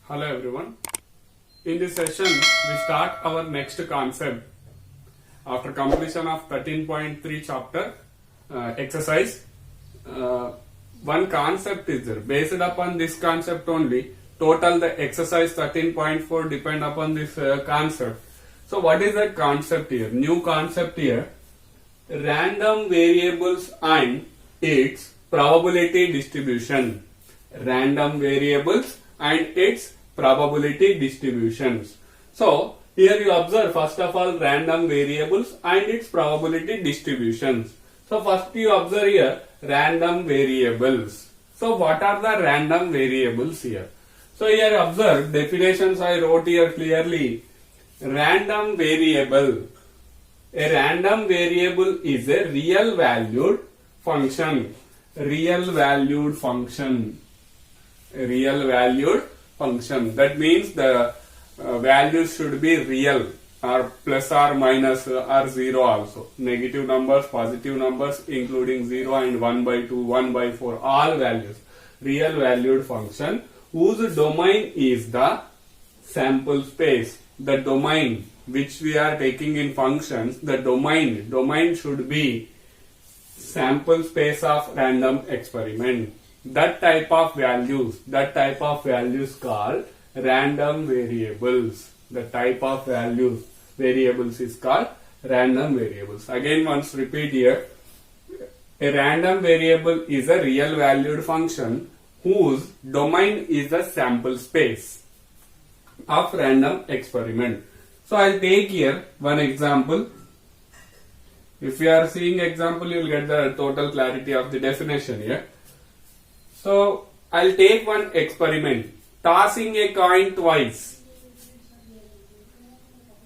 Hello everyone. In this session, we start our next concept. After completion of 13.3 chapter exercise, one concept is there. Based upon this concept only, total the exercise 13.4 depend upon this concept. So what is that concept here? New concept here. Random variables and its probability distribution. Random variables and its probability distributions. So here you observe first of all random variables and its probability distributions. So first you observe here random variables. So what are the random variables here? So here observe definitions I wrote here clearly. Random variable. A random variable is a real valued function. Real valued function. Real valued function. That means the values should be real or plus or minus or 0 also. Negative numbers, positive numbers including 0 and 1 by 2, 1 by 4, all values. Real valued function whose domain is the sample space. The domain which we are taking in functions, the domain should be sample space of random experiment. That type of values called random variables. The type of variables is called random variables. Again once repeat here. A random variable is a real valued function whose domain is the sample space of random experiment. So I'll take here one example. If you are seeing example, you will get the total clarity of the definition here. So I'll take one experiment. Tossing a coin twice.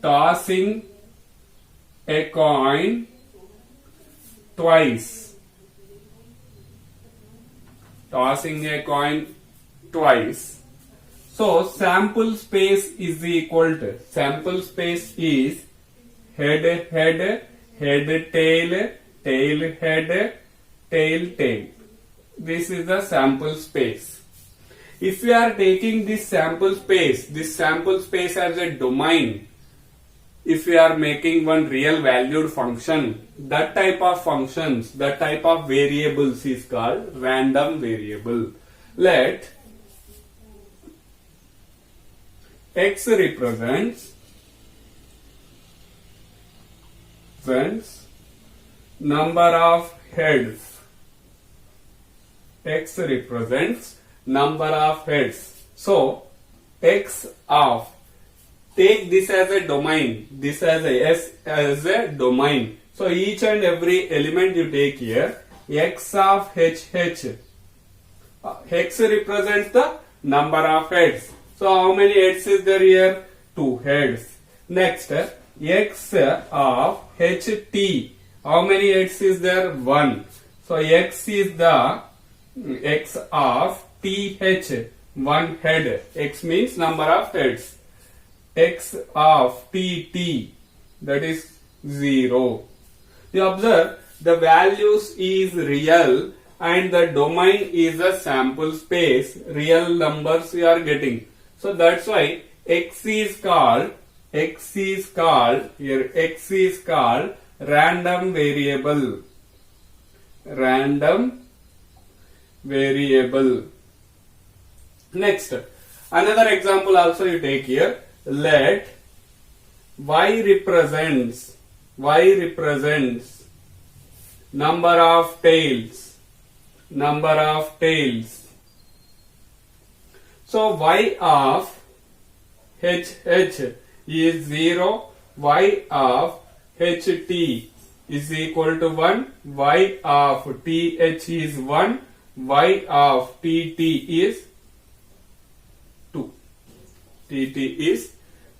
Tossing a coin twice. Tossing a coin twice. So sample space is equal to, sample space is head, head, head, tail, tail, head, tail, tail. This is the sample space. If we are taking this sample space as a domain, if we are making one real valued function, that type of functions, that type of variables is called random variable. Let X represents number of heads. X represents number of heads. So X of, take this as a domain, this as a S as a domain. So each and every element you take here, X of H. X represents the number of heads. So how many heads is there here? 2 heads. Next, X of HT. How many heads is there? 1. So X is the X of TH. 1 head. X means number of heads. X of TT. That is 0. You observe the values is real and the domain is a sample space. Real numbers we are getting. So that's why X is called random variable. Random variable. Next, another example also you take here. Let Y represents number of tails. Number of tails. So Y of HH is 0, Y of HT is equal to 1, Y of TH is 1, Y of TT is 2. TT is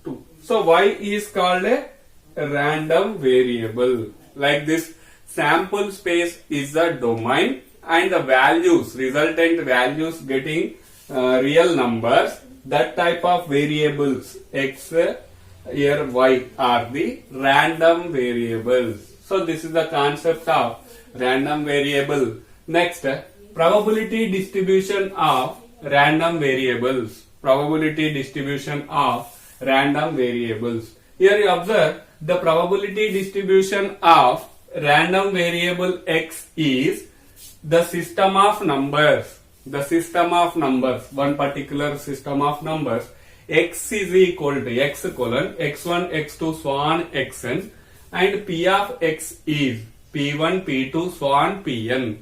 2. So Y is called a random variable. Like this, sample space is the domain and the values, resultant values getting real numbers, that type of variables X, here Y are the random variables. So this is the concept of random variable. Next, probability distribution of random variables. probability distribution of random variables. Here you observe the probability distribution of random variable x is the system of numbers. The system of numbers, one particular system of numbers, x is equal to x colon x1, x2, so on xn, and p of x is p1, p2, so on pn,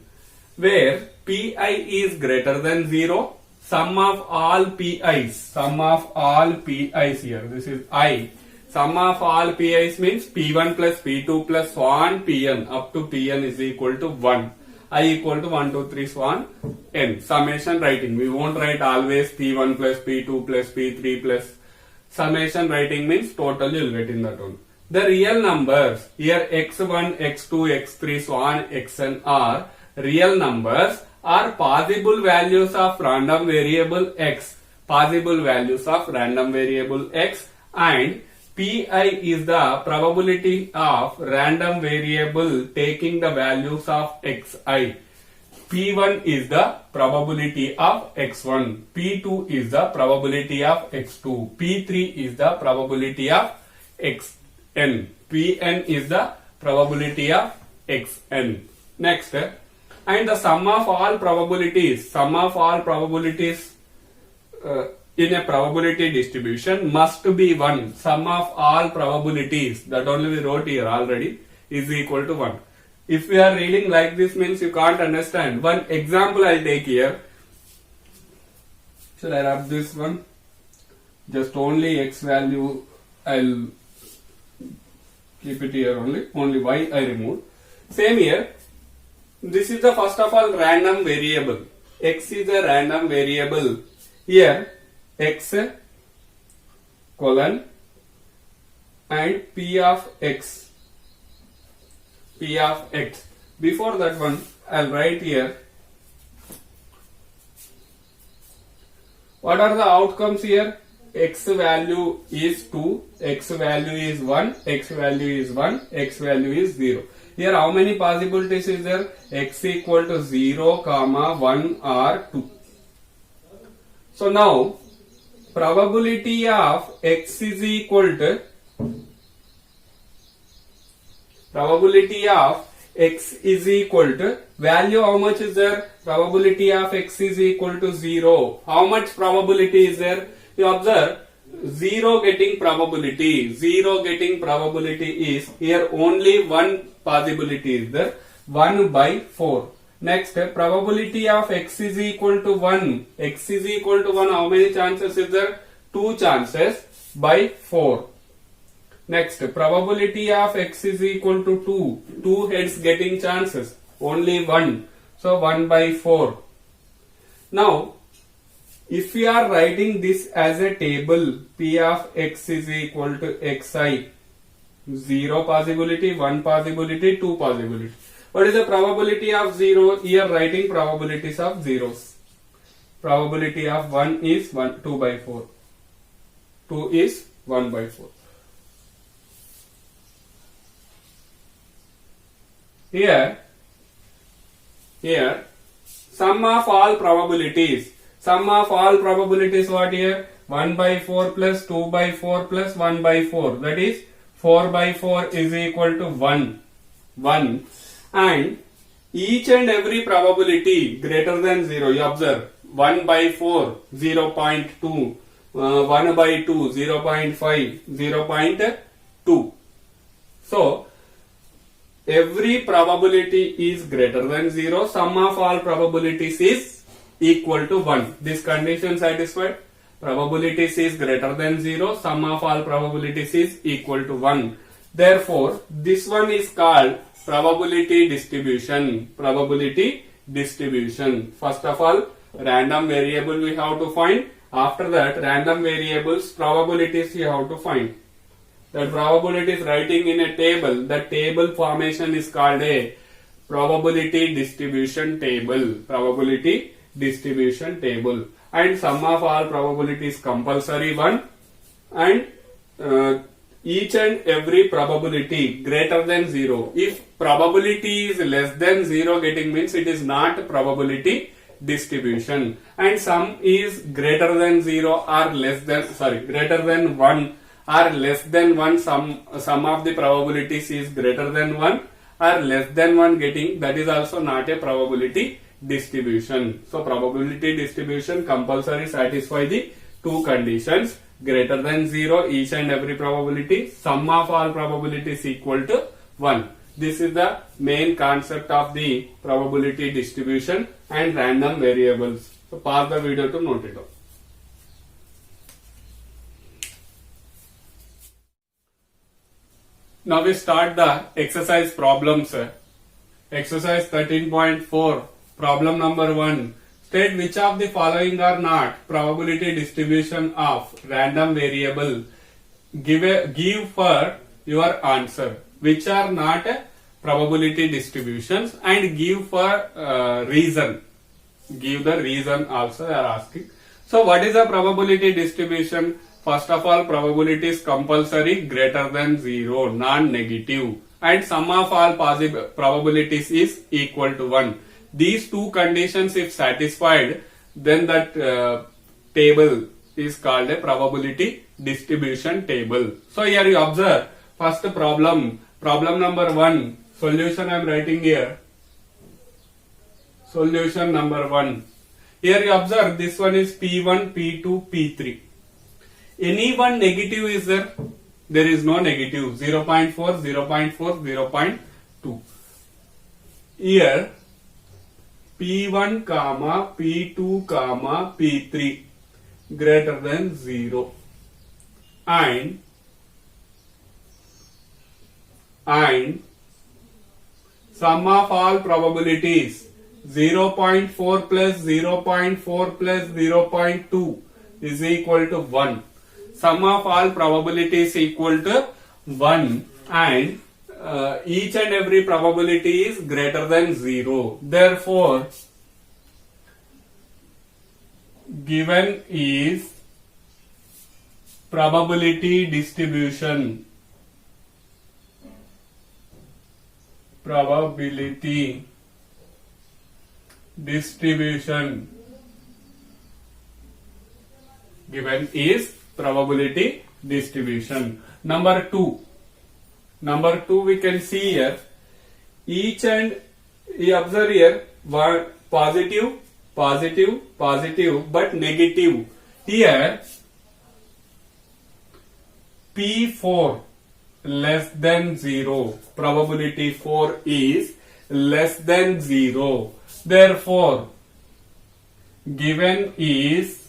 where pi is greater than 0, sum of all pi's here, this is I, sum of all pi's means p1 plus p2 plus so on pn up to pn is equal to 1. I equal to 1, 2, 3, so on n. Summation writing. We won't write always p1 plus p2 plus p3 plus. Summation writing means total you'll get in that one. The real numbers, here x1, x2, x3, so on xn are real numbers, are possible values of random variable x. Possible values of random variable x, and pi is the probability of random variable taking the values of xi. P1 is the probability of x1, P2 is the probability of x2, P3 is the probability of xn, Pn is the probability of xn. Next, and the sum of all probabilities, in a probability distribution must be 1. Sum of all probabilities, that only we wrote here already, is equal to 1. If we are reading like this means you can't understand. One example I'll take here. Shall I wrap this one? Just only x value I'll keep it here only y I removed. Same here. This is the first of all random variable. X is a random variable. Here x colon and p of x. Before that one, I'll write here. What are the outcomes here? X value is 2, x value is 1, x value is 1, x value is 0. Here how many possibilities is there? X equal to 0, 1 or 2. So now, probability of x is equal to value how much is there? Probability of x is equal to 0. How much probability is there? You observe 0 getting probability. Is here only one possibility is there, 1 by 4. Next, probability of x is equal to 1. X is equal to 1. How many chances is there? 2 chances by 4. Next, probability of x is equal to 2. 2 heads getting chances. Only 1. So 1 by 4. Now, if we are writing this as a table, p of x is equal to xi. 0 possibility, 1 possibility, 2 possibility. What is the probability of 0? Here writing probabilities of zeros. Probability of 1 is 2 by 4. 2 is 1 by 4. Here, sum of all probabilities. Sum of all probabilities what here? 1 by 4 plus 2 by 4 plus 1 by 4. That is 4 by 4 is equal to 1. And each and every probability greater than 0, you observe 1 by 4, 0.2, 1 by 2, 0.5, 0.2. So, every probability is greater than 0, sum of all probabilities is equal to 1. This condition satisfied? Probabilities is greater than 0, sum of all probabilities is equal to 1. Therefore, this one is called probability distribution. First of all, random variable we have to find. After that, random variables probabilities you have to find. That probability is writing in a table. That table formation is called a probability distribution table. And sum of all probabilities compulsory 1, and each and every probability greater than 0. If probability is less than 0 getting means it is not probability distribution, and sum is greater than 0 or less than, greater than 1 or less than 1, sum of the probabilities is greater than 1 or less than 1 getting, that is also not a probability distribution. So probability distribution compulsory satisfy the two conditions: greater than 0 each and every probability, sum of all probabilities equal to 1. This is the main concept of the probability distribution and random variables. So pause the video to note it down. Now we start the exercise problems. Exercise 13.4, problem number 1. State which of the following are not probability distribution of random variable. Give for your answer. Which are not probability distributions, and give for reason. Give the reason also they are asking. So what is a probability distribution? First of all, probability is compulsory greater than 0, non-negative, and sum of all possible probabilities is equal to 1. These two conditions if satisfied, then that table is called a probability distribution table. So here you observe first problem number 1, solution I am writing here. Solution number 1. Here you observe this one is P1, P2, P3. Any one negative is there? There is no negative. 0.4, 0.4, 0.2. Here P1, P2, P3 greater than 0, and sum of all probabilities 0.4 plus 0.4 plus 0.2 is equal to 1. Sum of all probabilities equal to 1, and each and every probability is greater than 0. Therefore, given is probability distribution. Probability distribution given is probability distribution. Number 2 we can see here, each and you observe here one positive, but negative. Here P4 less than 0, probability 4 is less than 0. Therefore, given is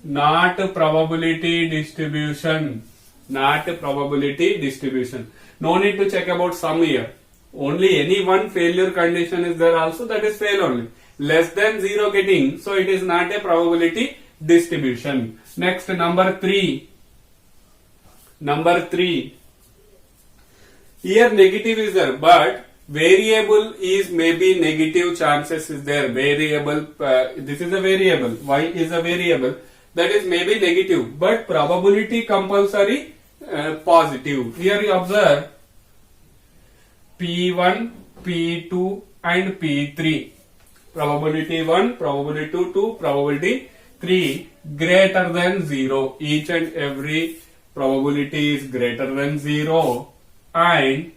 not probability distribution. Not probability distribution. No need to check about sum here. Only any one failure condition is there also, that is fail only. Less than 0 getting, so it is not a probability distribution. Next, number 3. Here negative is there, but variable is maybe negative chances is there. Variable, this is a variable, y is a variable, that is maybe negative, but probability compulsory positive. Here you observe P1, P2 and P3. Probability 1, probability 2, probability 3 greater than 0. Each and every probability is greater than 0. And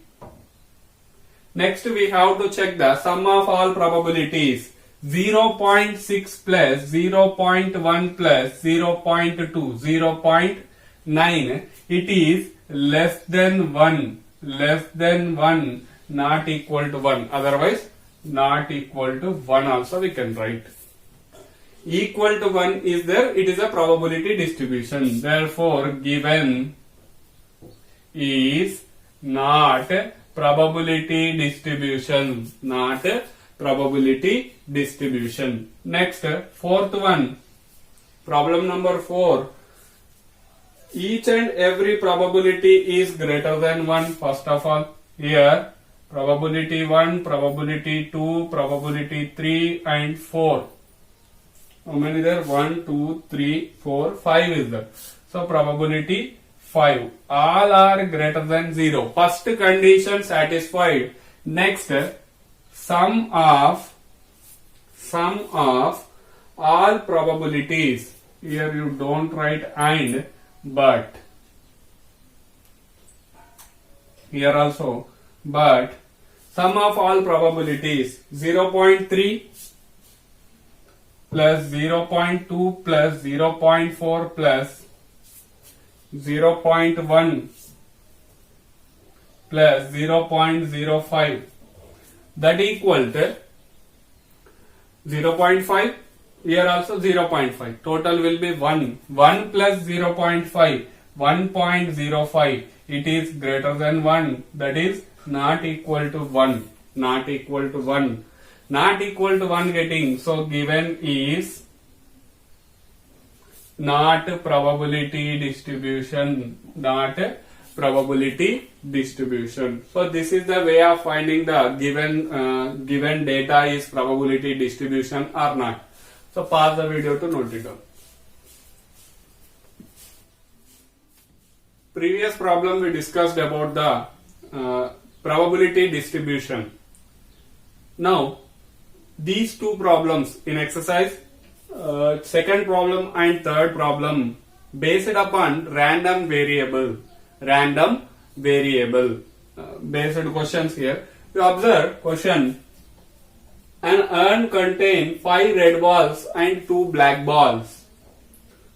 next we have to check the sum of all probabilities. 0.6 plus 0.1 plus 0.2, 0.9. It is less than 1, not equal to 1. Otherwise, not equal to 1 also we can write. Equal to 1 is there, it is a probability distribution. Therefore, given is not probability distribution. Not probability distribution. Next, fourth one. Problem number 4. Each and every probability is greater than 1. First of all, here probability 1, probability 2, probability 3 and 4. How many there? 1, 2, 3, 4, 5 is there. So probability 5. All are greater than 0. First condition satisfied. Next, sum of sum of all probabilities. Here you don't write and, but. Here also, but sum of all probabilities 0.3 plus 0.2 plus 0.4 plus 0.1 plus 0.05, that equal to 0.5. Here also 0.5. Total will be 1. 1 plus 0.5, 1.05. It is greater than 1. That is not equal to 1. Not equal to 1. Not equal to 1 getting. So given is not probability distribution. Not probability distribution. So this is the way of finding the given data is probability distribution or not. So pause the video to note it down. Previous problem we discussed about the probability distribution. Now these two problems in exercise, second problem and third problem, based upon random variable based questions. Here you observe question: an urn contain 5 red balls and 2 black balls.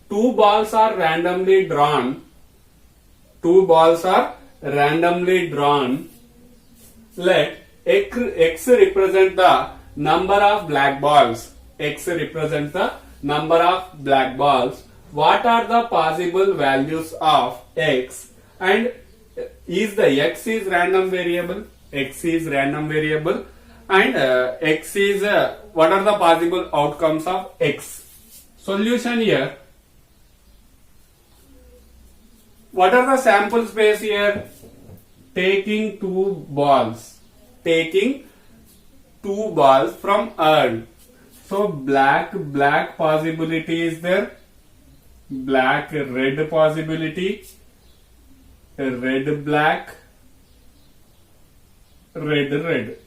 2 balls are randomly drawn. 2 balls are randomly drawn. Let X represent the number of black balls. X represents the number of black balls. What are the possible values of X? And is the X is random variable? X is random variable. And X is what are the possible outcomes of X? Solution here. What are the sample space here? Taking 2 balls. Taking 2 balls from urn. So black possibility is there. Black red possibility. Red black. Red.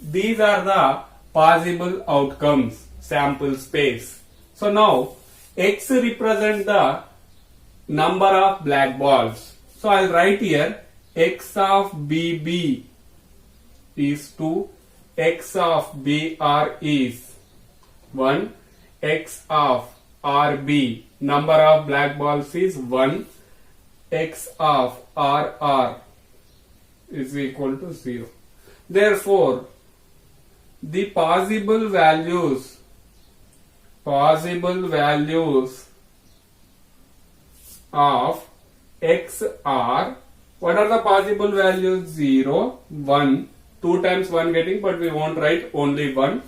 These are the possible outcomes. Sample space. So now X represent the number of black balls. So I'll write here X of BB is 2, X of BR is 1, X of RB, number of black balls is 1, X of RR is equal to 0. Therefore, the possible values of X are, what are the possible values? 0, 1, 2 times 1 getting, but we won't write only 1,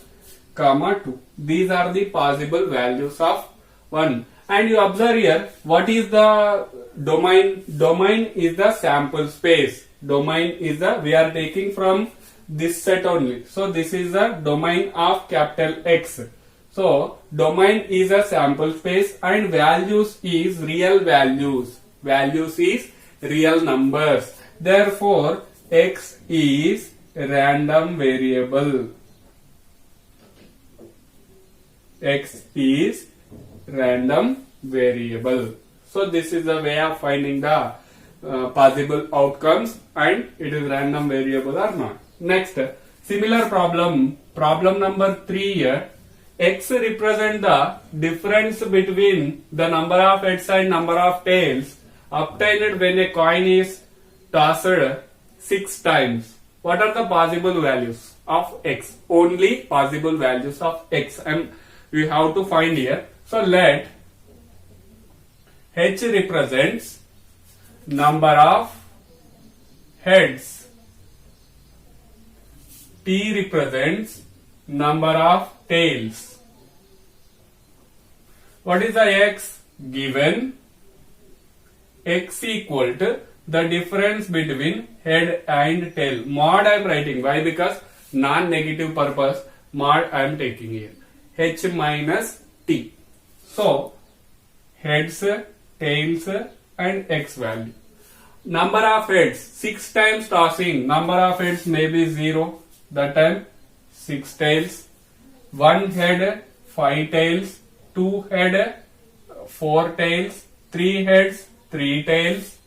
comma 2. These are the possible values of 1. And you observe here, what is the domain? Domain is the sample space. Domain is the, we are taking from this set only. So this is the domain of capital X. So domain is a sample space and values is real values. Values is real numbers. Therefore, X is random variable. X is random variable. So this is the way of finding the possible outcomes and it is random variable or not. Next, similar problem number 3 here. X represent the difference between the number of heads and number of tails obtained when a coin is tossed 6 times. What are the possible values of X? Only possible values of X, and we have to find here. So let H represents number of heads, T represents number of tails. What is the X? Given X equal to the difference between head and tail. Mod I am writing. Why? Because non-negative purpose mod I am taking here. H minus T. So heads, tails and X value. Number of heads, 6 times tossing. Number of heads may be 0. That time 6 tails, 1 head 5 tails, 2 head 4 tails, 3 heads 3 tails,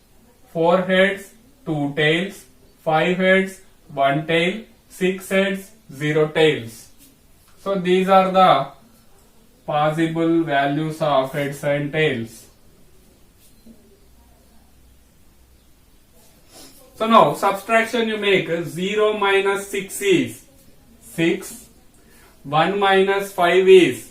4 heads 2 tails, 5 heads 1 tail, 6 heads 0 tails. So these are the possible values of heads and tails. So now subtraction you make 0 minus 6 is 6, 1 minus 5 is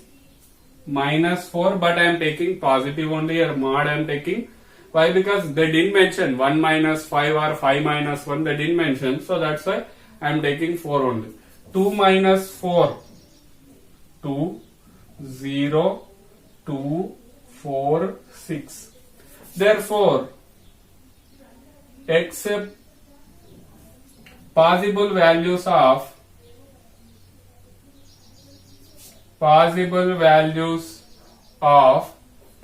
minus 4, but I am taking positive only, or mod I am taking. Why? Because they didn't mention 1 minus 5 or 5 minus 1, they didn't mention, so that's why I am taking 4 only. 2 minus 4, 2, 0, 2, 4, 6. Therefore, except possible values of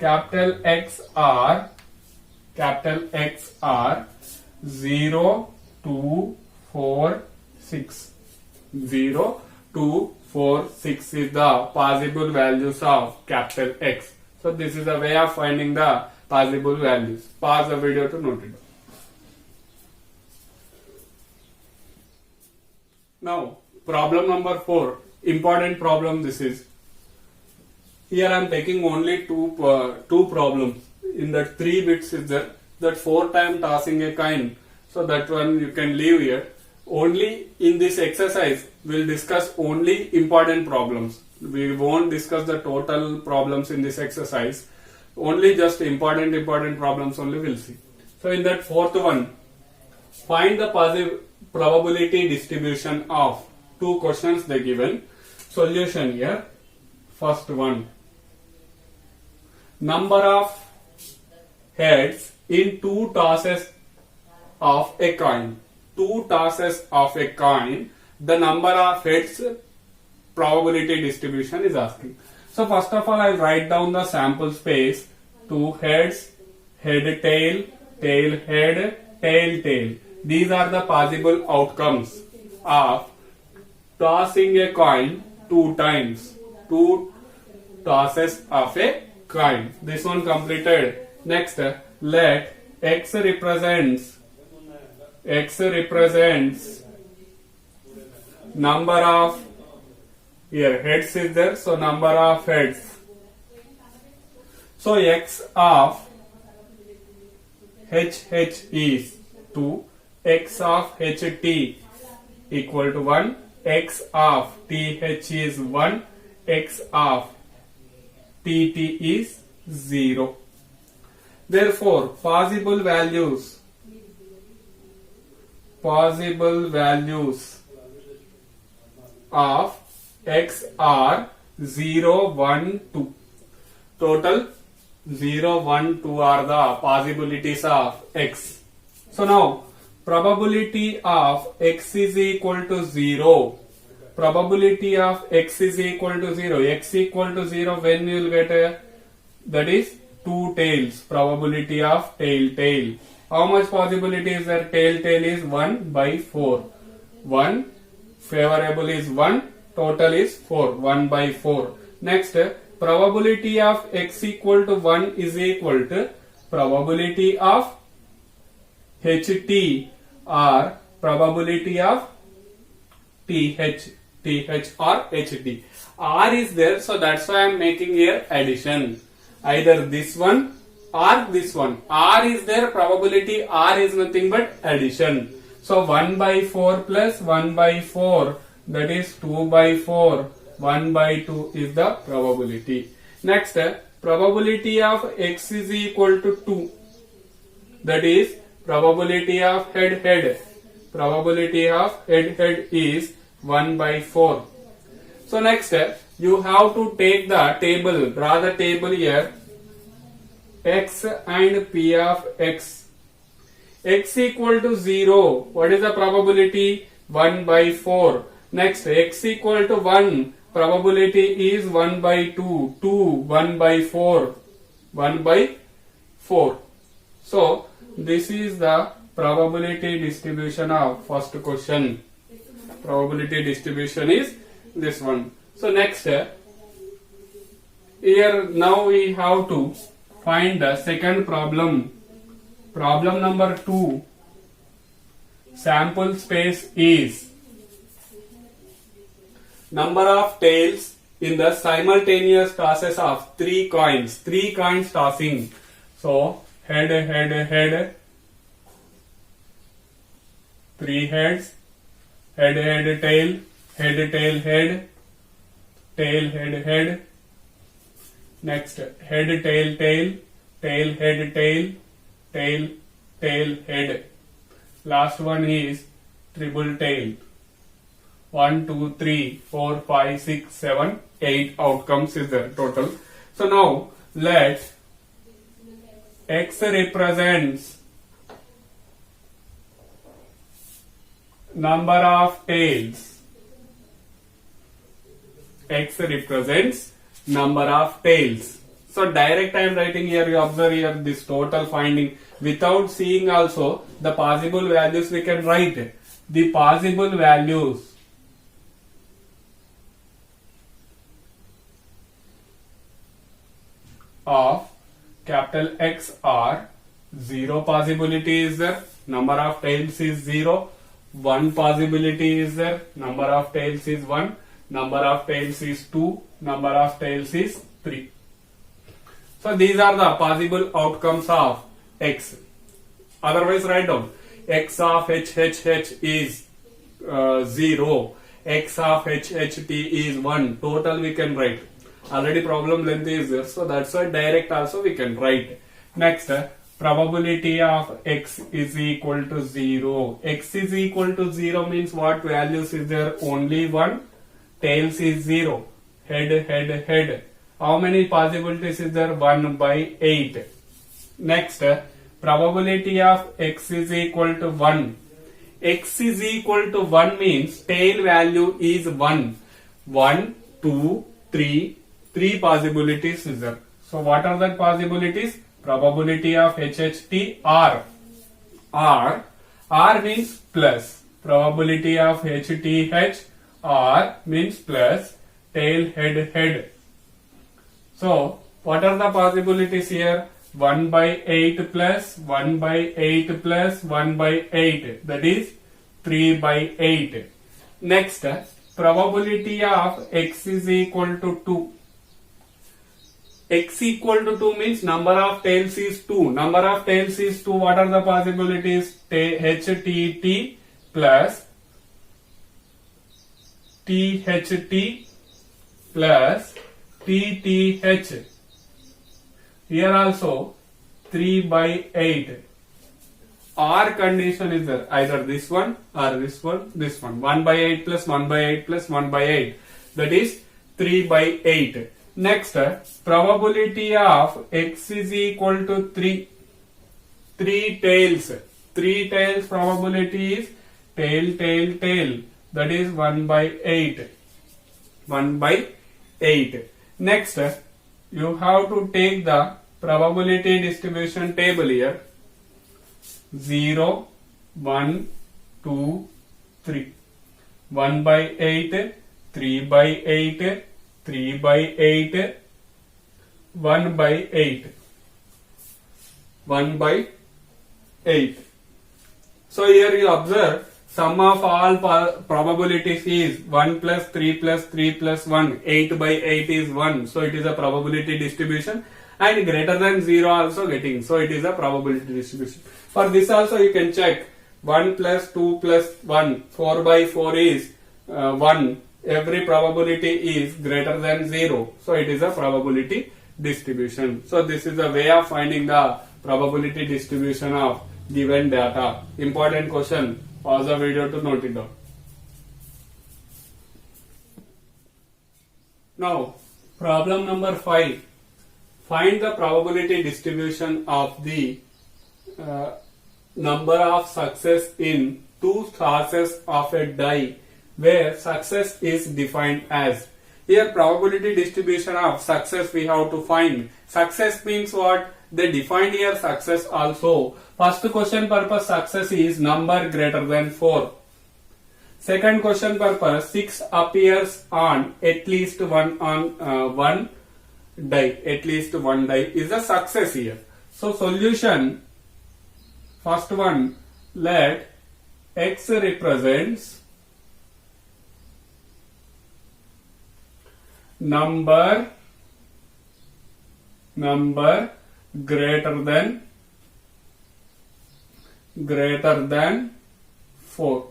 capital X are 0, 2, 4, 6. 0, 2, 4, 6 is the possible values of capital X. So this is a way of finding the possible values. Pause the video to note it. Now, problem number 4, important problem this is. Here I am taking only two problems. In that 3 bits is there, that 4 time tossing a coin. So that one you can leave here. Only in this exercise, we will discuss only important problems. We won't discuss the total problems in this exercise. Only just important problems only we'll see. So in that 4th one, find the probability distribution of 2 questions they given. Solution here. First one. Number of heads in 2 tosses of a coin. 2 tosses of a coin. The number of heads probability distribution is asking. So first of all, I will write down the sample space. 2 heads, head tail, tail head, tail tail. These are the possible outcomes of tossing a coin 2 times. 2 tosses of a coin. This one completed. Next, let X represents number of, here heads is there, so number of heads. So X of HH is 2, X of HT equal to 1, X of TH is 1, X of TT is 0. Therefore, possible values of X are 0, 1, 2. Total 0, 1, 2 are the possibilities of X. So now, probability of X is equal to 0. Probability of X is equal to 0. X equal to 0, when you will get a, that is 2 tails. Probability of tail tail. How much possibility is there? Tail tail is 1 by 4. 1 favorable is 1. Total is 4. 1 by 4. Next, probability of X equal to 1 is equal to probability of HT or probability of TH or HT. R is there, so that's why I am making here addition. Either this one or this one. R is there, probability R is nothing but addition. So 1 by 4 plus 1 by 4, that is 2 by 4. 1 by 2 is the probability. Next, probability of X is equal to 2. That is probability of head head. Probability of head head is 1 by 4. So next, you have to take the table, draw the table here. X and P of X. X equal to 0. What is the probability? 1 by 4. Next, X equal to 1. Probability is 1 by 2. 2, 1 by 4. 1 by 4. So, this is the probability distribution of first question. Probability distribution is this one. So next, here now we have to find the second problem. Problem number 2. Sample space is number of tails in the simultaneous tosses of 3 coins. 3 coins tossing. So head, head, head. 3 heads. Head, head, tail. Head, tail, head. Tail, head, head. Next, head, tail, tail. Tail, head, tail. Tail, tail, head. Last one is triple tail. 1, 2, 3, 4, 5, 6, 7, 8 outcomes is there total. So now let X represents number of tails. X represents number of tails. So direct I am writing here, you observe here this total finding. Without seeing also the possible values we can write. The possible values of capital X are 0 possibility is there, number of tails is 0, 1 possibility is there, number of tails is 1, number of tails is 2, number of tails is 3. So these are the possible outcomes of X. Otherwise write down X of HHH is 0, X of HHT is 1, total we can write. Already problem length is there, so that's why direct also we can write. Next, probability of X is equal to 0. X is equal to 0 means what values is there? Only 1. Tails is 0. Head, head, head. How many possibilities is there? 1 by 8. Next, probability of X is equal to 1. X is equal to 1 means tail value is 1. 1, 2, 3. 3 possibilities is there. So what are the possibilities? Probability of HHT R. R means plus. Probability of HTH R means plus. Tail, head, head. So what are the possibilities here? 1 by 8 plus 1 by 8 plus 1 by 8. That is 3 by 8. Next, probability of X is equal to 2. X equal to 2 means number of tails is 2. Number of tails is 2. What are the possibilities? HTT plus THT plus TTH. Here also 3 by 8. R condition is there. Either this one or this one, this one. 1 by 8 plus 1 by 8 plus 1 by 8. That is 3 by 8. Next, probability of X is equal to 3. 3 tails. 3 tails probability is tail, tail, tail. That is 1 by 8. 1 by 8. Next, you have to take the probability distribution table here. 0, 1, 2, 3. 1 by 8, 3 by 8, 3 by 8, 1 by 8. 1 by 8. So here you observe sum of all probabilities is 1 plus 3 plus 3 plus 1. 8 by 8 is 1. So it is a probability distribution. And greater than 0 also getting. So it is a probability distribution. For this also you can check 1 plus 2 plus 1. 4 by 4 is 1. Every probability is greater than 0. So it is a probability distribution. So this is a way of finding the probability distribution of given data. Important question. Pause the video to note it down. Now, problem number 5. Find the probability distribution of the number of success in 2 tosses of a die where success is defined as. Here probability distribution of success we have to find. Success means what? They defined here success also. First question purpose success is number greater than 4. Second question purpose, 6 appears on at least one die. At least one die is a success here. So solution, first one, let x represents number greater than 4.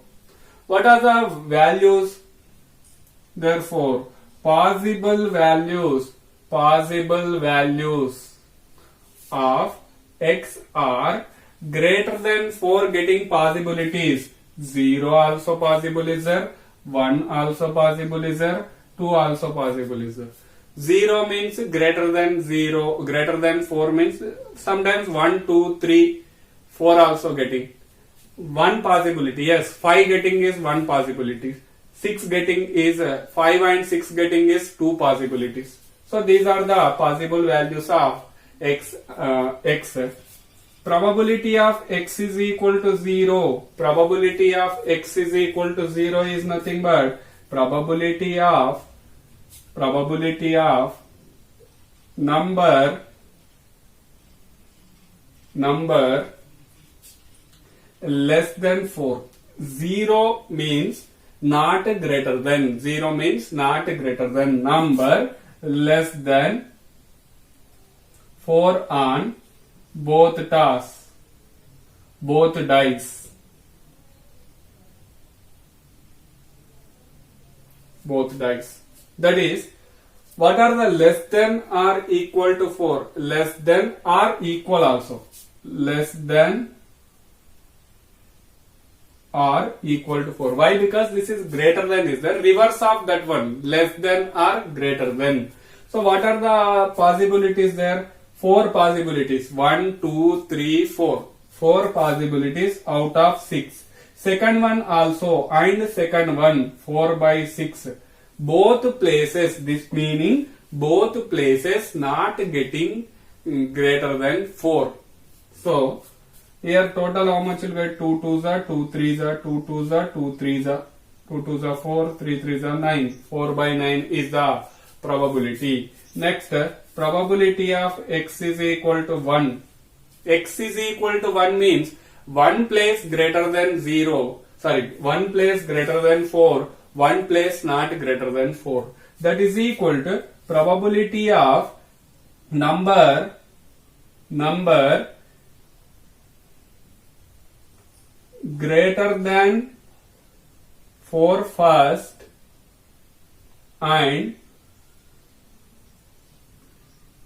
What are the values? Therefore, possible values of x are greater than 4, getting possibilities. 0 also possible is there, 1 also possible is there, 2 also possible is there. 0 means greater than 0, greater than 4 means sometimes 1, 2, 3, 4 also getting. 1 possibility, yes, 5 getting is 1 possibility. 6 getting is 5 and 6 getting is 2 possibilities. So these are the possible values of x. Probability of x is equal to 0. Probability of x is equal to 0 is nothing but probability of number less than 4. 0 means not greater than. 0 means not greater than. Number less than 4 on both tasks, both dice. That is, what are the less than or equal to 4? Less than or equal also. Less than or equal to 4. Why? Because this is greater than is the reverse of that one. Less than or greater than. So what are the possibilities there? 4 possibilities. 1, 2, 3, 4. 4 possibilities out of 6. Second one also, and second one 4 by 6. Both places, this meaning both places not getting greater than 4. So here total how much will get? 2 2s are 2 3s are 2 2s are 2 3s are 2 2s are 4, 3 3s are 9. 4 by 9 is the probability. Next, probability of x is equal to 1. X is equal to 1 means one place greater than 0. Sorry, one place greater than 4. One place not greater than 4. That is equal to probability of number greater than 4 first and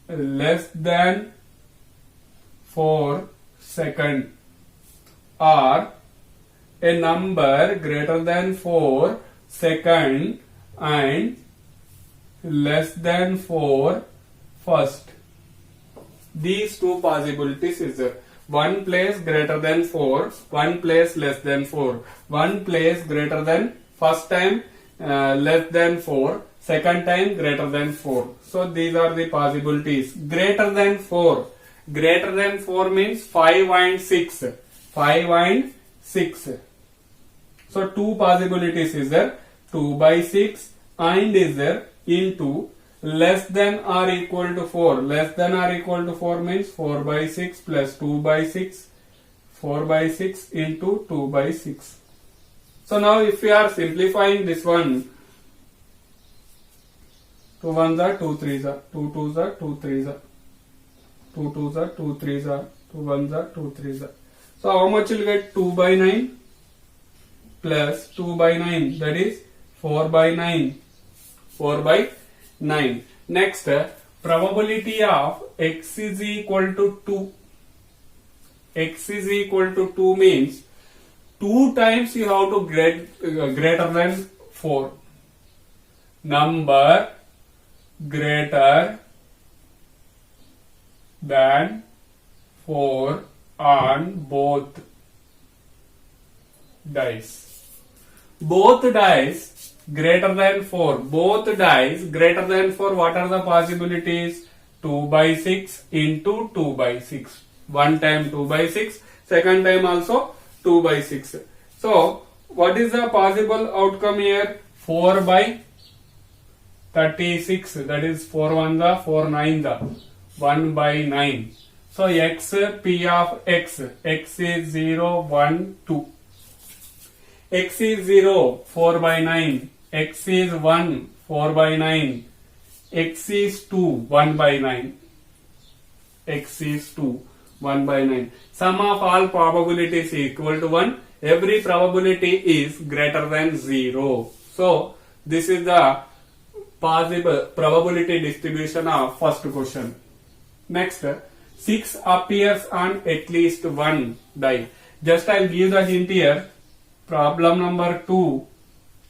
less than 4 second, or a number greater than 4 second and less than 4 first. These two possibilities is there. One place greater than 4, one place less than 4. One place greater than first time less than 4, second time greater than 4. So these are the possibilities. Greater than 4. Greater than 4 means 5 and 6. 5 and 6. So two possibilities is there. 2 by 6 and is there into less than or equal to 4. Less than or equal to 4 means 4 by 6 plus 2 by 6. 4 by 6 into 2 by 6. So now if we are simplifying this one, 2 1s are 2 3s are 2 2s are 2 3s are 2 2s are 2 3s are 2 1s are 2 3s are. So how much will get? 2 by 9 plus 2 by 9, that is 4 by 9. 4 by 9. Next, probability of x is equal to 2. X is equal to 2 means 2 times you have to greater than 4. Number greater than 4 on both dice. Both dice greater than 4. Both dice greater than 4. What are the possibilities? 2 by 6 into 2 by 6. One time 2 by 6. Second time also 2 by 6. So what is the possible outcome here? 4 by 36, that is 4 1 the 4 9 the 1 by 9. So x, p of x is 0 1 2, x is 0 4 by 9, x is 1 4 by 9, x is 2 1 by 9, x is 2 1 by 9. Sum of all probabilities equal to 1. Every probability is greater than 0. So this is the possible probability distribution of first question. Next, 6 appears on at least one die. Just I'll give the hint here. Problem number 2.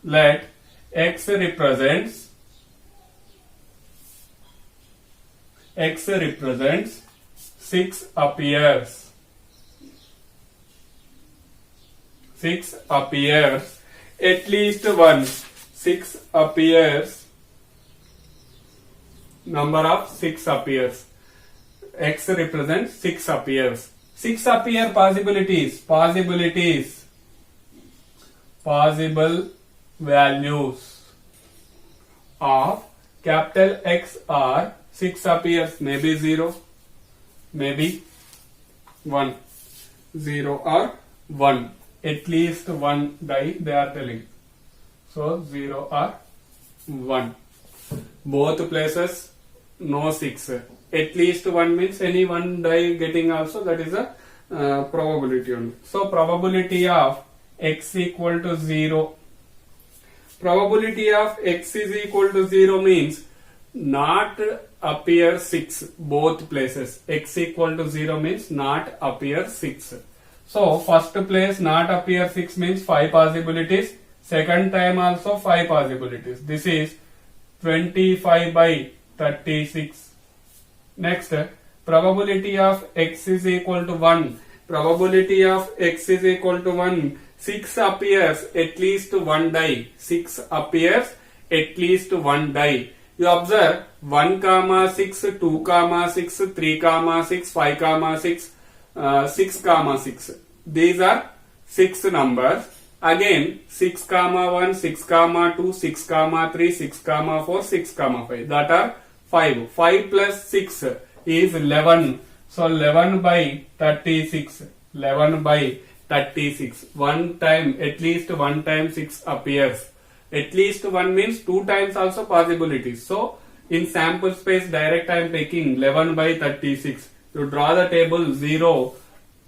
Let x represents 6 appears. 6 appears at least once. 6 appears. Number of 6 appears. X represents 6 appears. 6 appear possibilities. Possible values of capital X are 6 appears. Maybe 0, maybe 1. 0 or 1. At least one die they are telling. So 0 or 1. Both places no 6. At least 1 means any one die getting also, that is a probability only. So probability of x equal to 0. Probability of x is equal to 0 means not appear 6 both places. X equal to 0 means not appear 6. So first place not appear 6 means 5 possibilities. Second time also 5 possibilities. This is 25 by 36. Next, probability of x is equal to 1. Probability of x is equal to 1. 6 appears at least one die. 6 appears at least one die. You observe 1, 6, 2, 6, 3, 6, 5, 6, 6, 6. These are 6 numbers. Again 6, 1, 6, 2, 6, 3, 6, 4, 6, 5. That are 5. 5 plus 6 is 11. So 11 by 36. 11 by 36. One time, at least one time 6 appears. At least 1 means 2 times also possibilities. So in sample space direct I am taking 11 by 36. You draw the table 0,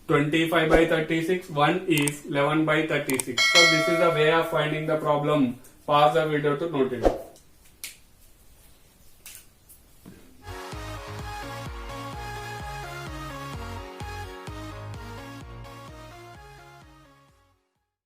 25 by 36, 1 is 11 by 36. So this is the way of finding the problem. Pause the video to note it.